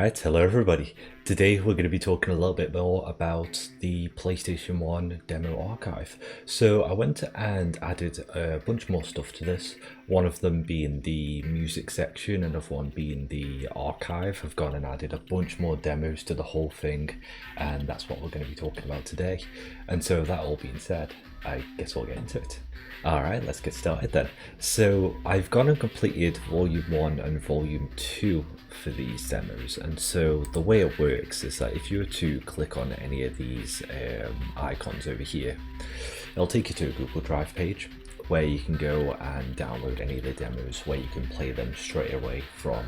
Alright, hello everybody. Today we're going to be talking a little bit more about the PlayStation 1 demo archive. So I went and added a bunch more stuff to this, one of them being the music section, another one being the archive. I've gone and added a bunch more demos to the whole thing, and that's what we're going to be talking about today. And so that all being said, I guess we'll get into it. Alright, let's get started then. So I've gone and completed Volume 1 and Volume 2 for these demos, and so the way it works is that if you were to click on any of these icons over here, it'll take you to a Google Drive page where you can go and download any of the demos, where you can play them straight away from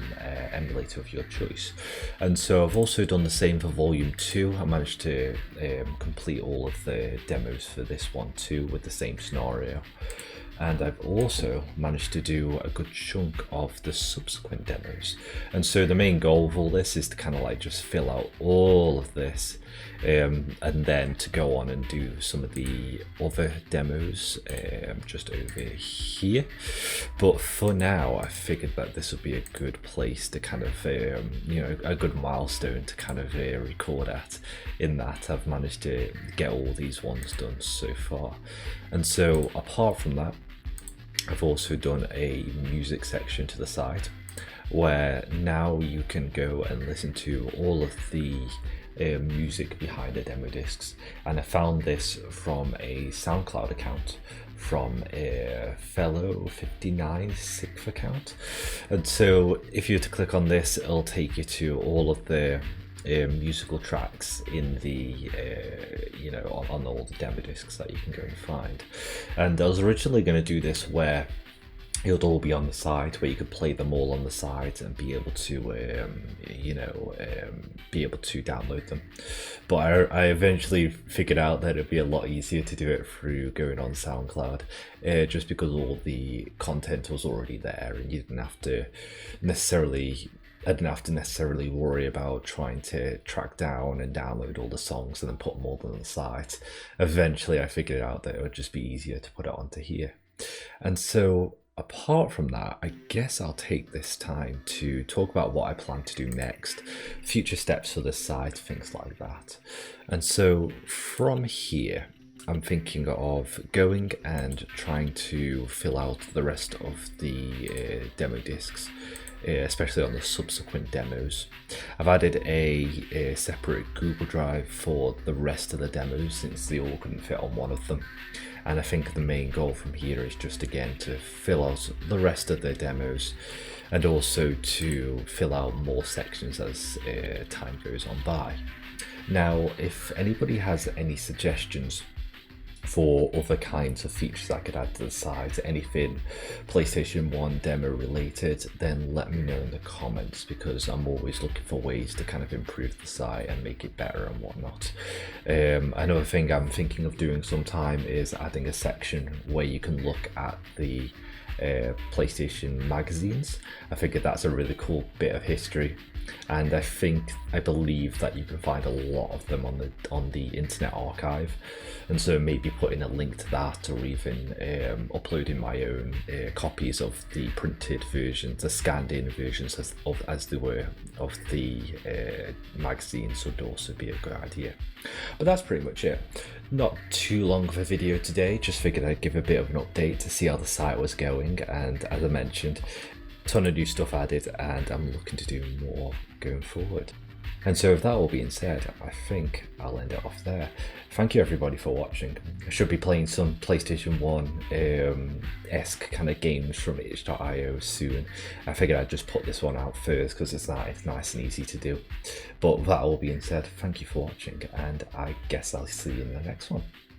emulator of your choice. And so I've also done the same for Volume 2. I managed to complete all of the demos for this one too with the same scenario. And I've also managed to do a good chunk of the subsequent demos. And so the main goal of all this is to kind of like just fill out all of this, and then to go on and do some of the other demos just over here. But for now, I figured that this would be a good place to kind of, a good milestone to kind of record at, in that I've managed to get all these ones done so far. And so apart from that, I've also done a music section to the side where now you can go and listen to all of the music behind the demo discs. And I found this from a SoundCloud account from a fellow 59 sixth account. And so if you were to click on this, it'll take you to all of the musical tracks in the on all the demo discs that you can go and find. And I was originally going to do this where it would all be on the side, where you could play them all on the side and be able to download them. But I eventually figured out that it'd be a lot easier to do it through going on SoundCloud, just because all the content was already there and you didn't have to necessarily worry about trying to track down and download all the songs and then put them all on the site. Eventually I figured out that it would just be easier to put it onto here. And so apart from that, I guess I'll take this time to talk about what I plan to do next, future steps for this site, things like that. And so from here, I'm thinking of going and trying to fill out the rest of the demo discs, especially on the subsequent demos. I've added a separate Google Drive for the rest of the demos since they all couldn't fit on one of them. And I think the main goal from here is just again to fill out the rest of the demos and also to fill out more sections as time goes on by. Now, if anybody has any suggestions for other kinds of features I could add to the site, anything PlayStation 1 demo related, then let me know in the comments, because I'm always looking for ways to kind of improve the site and make it better and whatnot. Another thing I'm thinking of doing sometime is adding a section where you can look at the PlayStation magazines. I figured that's a really cool bit of history, and I believe that you can find a lot of them on the Internet Archive, and so maybe putting a link to that, or even uploading my own copies of the printed versions, the scanned in versions as they were of the magazines would also be a good idea. But that's pretty much it. Not too long of a video today, just figured I'd give a bit of an update to see how the site was going, and as I mentioned, ton of new stuff added, and I'm looking to do more going forward. And so with that all being said, I think I'll end it off there. Thank you everybody for watching. I should be playing some PlayStation 1 esque kind of games from itch.io soon. I figured I'd just put this one out first because it's nice and easy to do. But with that all being said, thank you for watching, and I guess I'll see you in the next one.